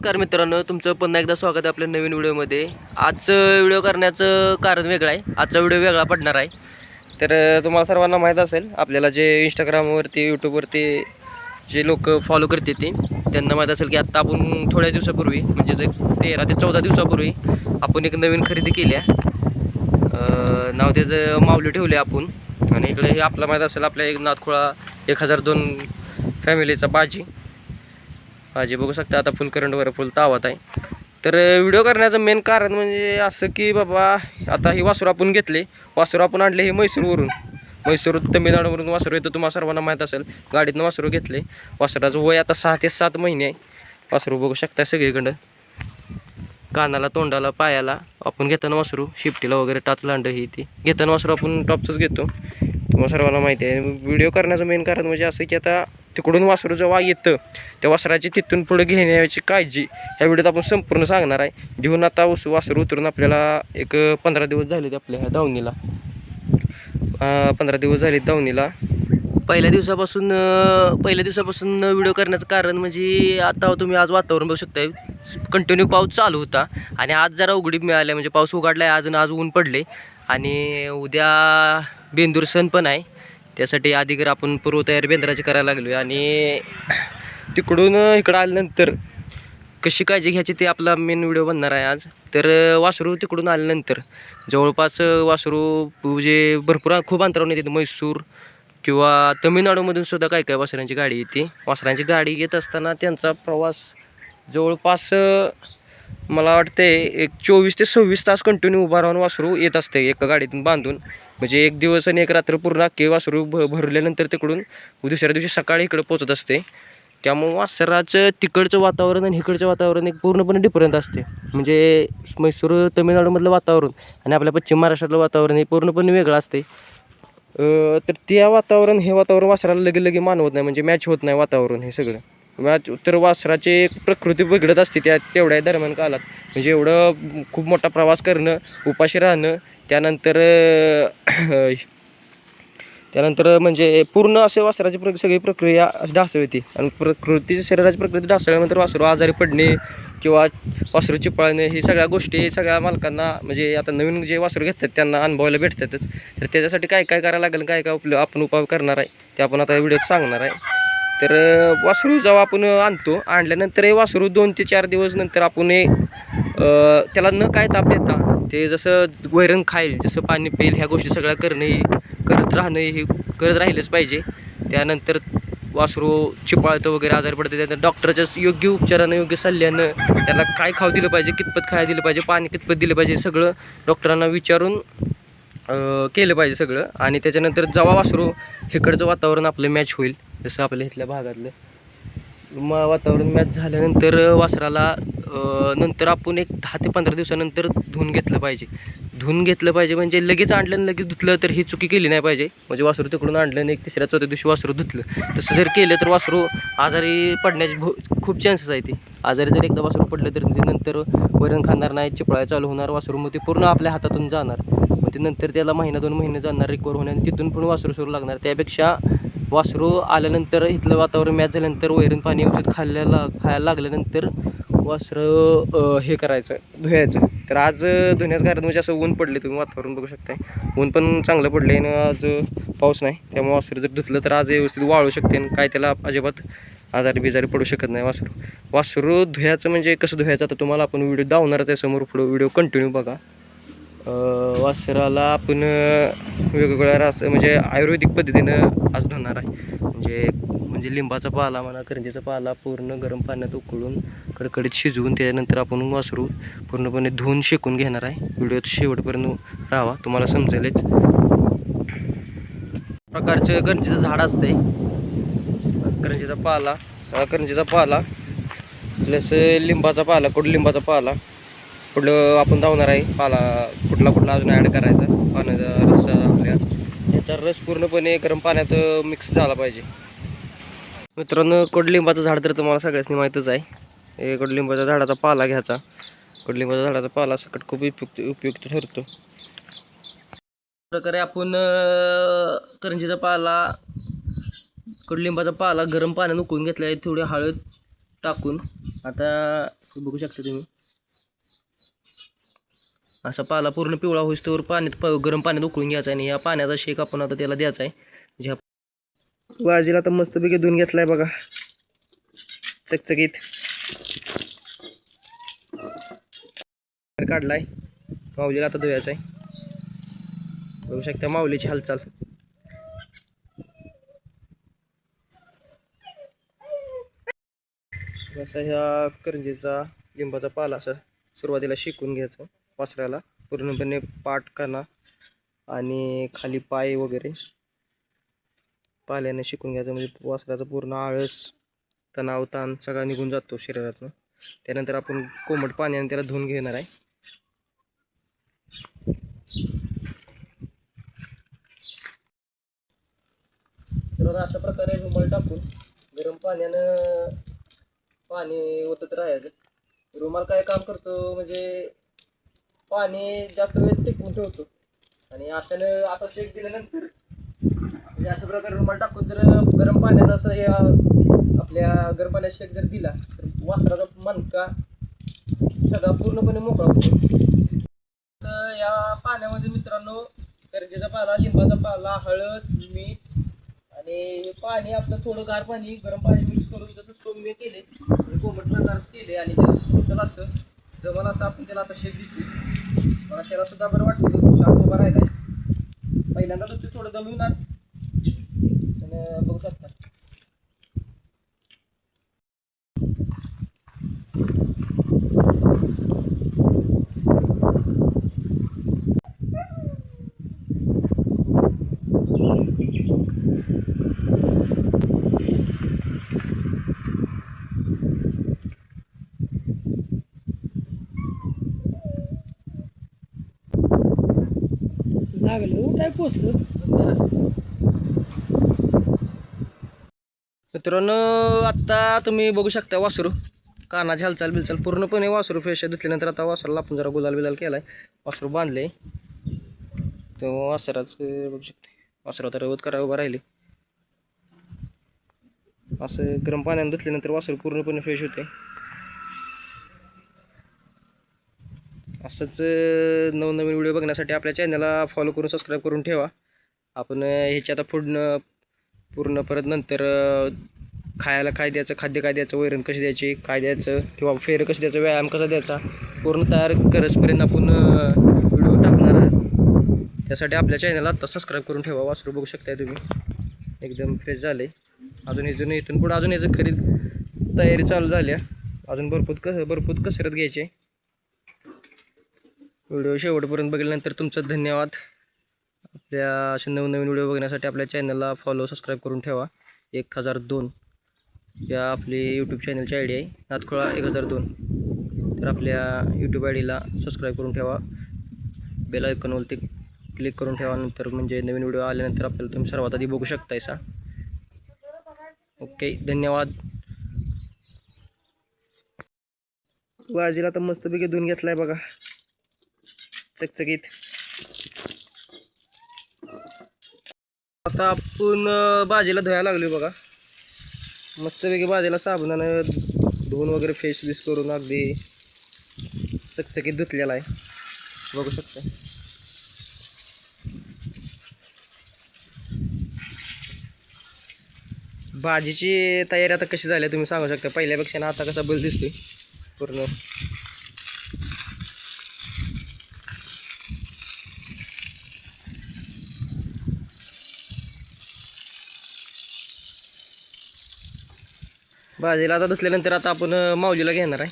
नमस्कार मित्रांनो, तुमचं पुन्हा एकदा स्वागत आहे आपल्या नवीन व्हिडिओमध्ये। आजचं व्हिडिओ करण्याचं कारण वेगळं आहे। आजचा व्हिडिओ वेगळा पडणार आहे। तर तुम्हाला सर्वांना माहीत असेल, आपल्याला जे इंस्टाग्रामवरती यूट्यूबवरती जे लोक फॉलो करते ते त्यांना माहीत असेल की आत्ता आपण थोड्या दिवसापूर्वी म्हणजेच एक 13 ते 14 दिवसापूर्वी आपण एक नवीन खरेदी केली आहे। नाव त्याचं माऊली ठेवले आपण। आणि इकडे हे आपलं माहीत असेल, आपल्या एक नाथखोळा 1002 फॅमिलीचा भाजी बघू शकता। आता फुल करंटवर फुल तावत आहे। तर व्हिडिओ करण्याचं मेन कारण म्हणजे असं की बाबा, आता ही वासरू आपण घेतले, वासरू आपण आणले हे म्हैसूर तमिळनाडूवरून वासरू येतं। तुम्हाला सर्वांना माहीत असेल, गाडीतनं वासरू घेतले। वासराचं वय आता 6 ते 7 महिने आहे। वासरू बघू शकता सगळीकडं, कानाला, तोंडाला, पायाला आपण घेताना वासरू शिफ्टीला वगैरे टाच लांड ही ती घेताना वासरू आपण टॉपचंच घेतो, तुम्हाला सर्वांना माहिती आहे। व्हिडिओ करण्याचं मेन कारण म्हणजे असं की आता तिकडून वासरू जेव्हा येतं त्या वासराची तिथून पुढे घेण्याची काळजी ह्या व्हिडिओत आपण संपूर्ण सांगणार आहे। घेऊन आता वासरू उतरून आपल्याला एक 15 दिवस झालेत आपल्या ह्या दावणीला। 15 दिवस झाले दावणीला। पहिल्या दिवसापासून व्हिडिओ करण्याचं कारण म्हणजे आता तुम्ही आज वातावरण बघू शकता, कंटिन्यू पाऊस चालू होता आणि आज जरा उघडीप मिळाली, म्हणजे पाऊस उघडला आहे। आज ऊन पडले आणि उद्या बेंदूर सण पण आहे, त्यासाठी अधिकार आपण पूर्वतयारी बेंद्राची करायला लागलो आहे। आणि तिकडून इकडं आल्यानंतर कशी काळजी घ्यायची ते आपला मेन व्हिडिओ बनणार आहे आज। तर वासरू तिकडून आल्यानंतर जवळपास वासरू जे भरपूर खूप अंतरावरून येते, म्हैसूर किंवा तमिळनाडूमधून सुद्धा काय वासरांची गाडी येते। वासरांची गाडी येत असताना त्यांचा प्रवास जवळपास मला वाटते एक 24 ते 26 तास कंटिन्यू उभा राहून वासरू येत असते एका गाडीतून बांधून। म्हणजे एक दिवस आणि एक रात्र पूर्ण अख्खे वासरू भरल्यानंतर तिकडून दुसऱ्या दिवशी सकाळी इकडं पोचत असते। त्यामुळे वासराचं तिकडचं वातावरण आणि इकडचं वातावरण एक पूर्णपणे डिफरंट असते। म्हणजे म्हैसूर तमिळनाडूमधलं वातावरण आणि आपल्या पश्चिम महाराष्ट्रातलं वातावरण हे पूर्णपणे वेगळं असते। तर हे वातावरण वासराला लगे मानवत नाही, म्हणजे मॅच होत नाही वातावरण हे सगळं मॅच। तर वासराची एक प्रकृती बिघडत असते तेवढ्या दरम्यान कालात, म्हणजे एवढं खूप मोठा प्रवास करणं, उपाशी राहणं, त्यानंतर म्हणजे पूर्ण असे वासराची सगळी प्रक्रिया ढासळते। आणि शरीराची प्रकृती ढासळल्यानंतर वासरू आजारी पडणे किंवा वासरू चिपळणे ही सगळ्या गोष्टी सगळ्या मालकांना, म्हणजे आता नवीन जे वासरू घेतात त्यांना अनुभवायला भेटतातच। तर त्याच्यासाठी काय करायला लागेल, काय आपण उपाय करणार आहे ते आपण आता व्हिडिओत सांगणार आहे। तर वासरू जेव्हा आपण आणल्यानंतर हे वासरू 2 ते 4 दिवस नंतर आपण त्याला न काय ताप देता ते जसं वैरण खाईल, जसं पाणी पिईल, ह्या गोष्टी सगळ्या करत राहिलंच पाहिजे। त्यानंतर वासरू चिपाळतं वगैरे, आजारी पडतं, त्यानंतर डॉक्टरच्या योग्य उपचारानं, योग्य सल्ल्यानं त्याला काय खाऊ दिलं पाहिजे, कितपत खायला दिलं पाहिजे, पाणी कितपत दिलं पाहिजे, सगळं डॉक्टरांना विचारून केलं पाहिजे सगळं। आणि त्याच्यानंतर जेव्हा वासरू इकडचं वातावरण आपलं मॅच होईल, जसं आपल्या इथल्या भागातलं वातावरण मॅच झाल्यानंतर वासराला नंतर आपण एक 10 ते 15 दिवसानंतर धुवून घेतलं पाहिजे। म्हणजे लगेच आणलं आणि लगेच धुतलं तर ही चुकी केली नाही पाहिजे। म्हणजे वासरू तिकडून आणलं आणि एक 3ऱ्या-4थ्या दिवशी वासरू धुतलं, तसं जर केलं तर वासरू आजारी पडण्याचे खूप चान्सेस आहे। ते आजारी जर एकदा वासरू पडलं तर ते नंतर वरण खाणार नाही, चिपळायला चालू होणार वासरू, मग ते पूर्ण आपल्या हातातून जाणार। मग ते नंतर त्याला 1-2 महिने जाणार रिकवर होण्यास, तिथून पण वासरू सुरू लागणार। त्यापेक्षा वासरू आल्यानंतर इथलं वातावरण मॅच झाल्यानंतर वैरण पाणी व्यवस्थित खायला लागल्यानंतर वासरं हे करायचं, धुवायचं। तर आज धुण्याचं कारण म्हणजे असं ऊन पडले, तुम्ही वातावरण बघू शकताय, ऊन पण चांगलं पडले आणि आज पाऊस नाही, त्यामुळे वासरू जर धुतलं तर आज व्यवस्थित वाळू शकते आणि काय त्याला अजिबात आजारी पडू शकत नाही वासरू धुयाचं म्हणजे कसं धुवायचं आता तुम्हाला आपण व्हिडिओ दावणारच आहे समोर, पुढं व्हिडिओ कंटिन्यू बघा। वासराला आपण वेगवेगळ्या म्हणजे आयुर्वेदिक पद्धतीनं आज धुणार आहे। म्हणजे लिंबाचा पाला म्हणा, करंजीचा पाला पूर्ण गरम पाण्यात उकळून कडकडीत शिजवून त्यानंतर आपण वासरू पूर्णपणे धुवून शेकून घेणार आहे। व्हिडिओत शेवटपर्यंत राहावा, तुम्हाला समजेलच। प्रकारचे करंजीचं झाड असते, करंजीचा पाला प्लस लिंबाचा पाला, कडुलिंबाचा पाला, कुठलं आपण धावणार आहे पाला, कुठला अजून ॲड करायचा, पाण्याचा रस आपल्या याचा रस पूर्णपणे गरम पाण्यात मिक्स झाला पाहिजे। मित्रांनो, कडुलिंबाचं झाड तर तुम्हाला सगळ्यांनी माहीतच आहे। हे कडुलिंबाच्या झाडाचा पाला घ्यायचा, कडुलिंबाच्या झाडाचा पाला सकट खूप उपयुक्त ठरतो। प्रकारे आपण करंजीचा पाला, कडुलिंबाचा पाला गरम पाण्यात उकळून घेतला आहे, थोडी हळद टाकून आता बघू शकता तुम्ही असा पाला पूर्ण पिवळा होईस्तोवर गरम पाण्यात उकळून घ्यायचा आणि या पाण्याचा शेक आपण आता त्याला द्यायचा आहे. ज्या भाजीला आता मस्तपैकी धुवून घेतलाय बघा, चकचकीत काढलाय. माऊलीला आता धुवायचा आहे. बघू शकता माऊलीची हालचाल. असा ह्या करंजीचा लिंबाचा पाला असा सुरुवातीला शेकून घ्यायचं वासराला पूर्णपणे, पाठ काना आणि खाली पाय वगैरे पाल्याने शेकून घ्यायचं, म्हणजे वासराचा पूर्ण आळस, तणाव, ताण सगळा निघून जातो शरीरातून. त्यानंतर आपण कोमट पाण्याने त्याला धुवून घेणार आहे. तर अशा प्रकारे रुमाल टाकून गरम पाण्यानं पाणी ओतत राहायचं. रुमाल काय काम करतो म्हणजे पाणी जास्त वेळ टिकवून ठेवतो आणि अशानं आता शेक दिल्यानंतर म्हणजे अशा प्रकारे रुमाल टाकून जर गरम पाण्यात असं या आपल्या गरम पाण्यात शेक जर दिला तर वासराचा मणका सगळा पूर्णपणे मोकळा होतो. तर या पाण्यामध्ये मित्रांनो करंजीचा पाला, लिंबाचा पाला, हळद, मीठ आणि पाणी आपलं थोडं गार पाणी गरम पाणी मिक्स करून जसं सौम्य केले कोमट प्रकार केले आणि त्याला सोसल असं जवळ असं आपण त्याला आता शेक देतो. मला त्याला सुद्धा बरं वाटतं, शांत उभा राहिला. पहिल्यांदा तर ते थोडं दमवणार आणि बघू शकता. मित्रांनो आत्ता तुम्ही बघू शकता वासरू कानाची हालचाल बिलचाल पूर्णपणे वासरू फ्रेश धुतल्यानंतर आता वासराला आपण जरा गुलाल बिलाल केलाय, वासरू बांधले. तर वासराचं बघू शकते, वासरा तर रवत करा उभा राहिले. असं गरम पाण्याने धुतल्यानंतर वासरू पूर्णपणे फ्रेश होते. असंच नवनवीन व्हिडिओ बघण्यासाठी आपल्या चॅनलला फॉलो करून सबस्क्राईब करून ठेवा. आपण ह्याच्या आता पूर्ण परत नंतर खायला काय द्यायचं, खाद्य काय द्यायचं, वैरण कशी द्यायची, काय द्यायचं किंवा फेर कसं द्यायचं, व्यायाम कसा द्यायचा पूर्ण तयार करसपर्यंत आपण व्हिडिओ टाकणार आहे. त्यासाठी आपल्या चॅनलला आता सबस्क्राईब करून ठेवा. वासरू बघू शकताय तुम्ही एकदम फ्रेश झाले. अजून इथून पुढे अजून याचं खरीद तयारी चालू झाली. अजून भरपूर कसरत घ्यायची. व्हिडिओ शेवटपर्यंत बघितल्यानंतर तुमचं धन्यवाद. आपल्या असे नवनवीन व्हिडिओ बघण्यासाठी आपल्या चॅनलला फॉलो सबस्क्राईब करून ठेवा. 1002 या आपली यूट्यूब चॅनलची आय डी आहे, नातखोळा 1002. तर आपल्या यूट्यूब आय डीला सबस्क्राईब करून ठेवा. बेल आयकॉनवरती क्लिक करून ठेवा, नंतर म्हणजे नवीन व्हिडिओ आल्यानंतर आपल्याला तुम्ही सर्वात आधी बघू शकतायसा. ओके, धन्यवाद. भाजीला तर मस्तपैकी धुवून घेतलाय बघा, चकचकीत. आता आपण भाजीला धुवायला लागलो बघा. मस्तपैकी भाजीला साबणानं धुवून वगैरे फेस बिस करून अगदी चकचकीत धुतलेला आहे, बघू शकता. भाजीची तयारी आता कशी झाली तुम्ही सांगू शकता. पहिल्यापेक्षा आता कसा बल दिसतोय पूर्ण. भाजीला आता धुतल्यानंतर आता आपण माऊलीला घेणार आहे.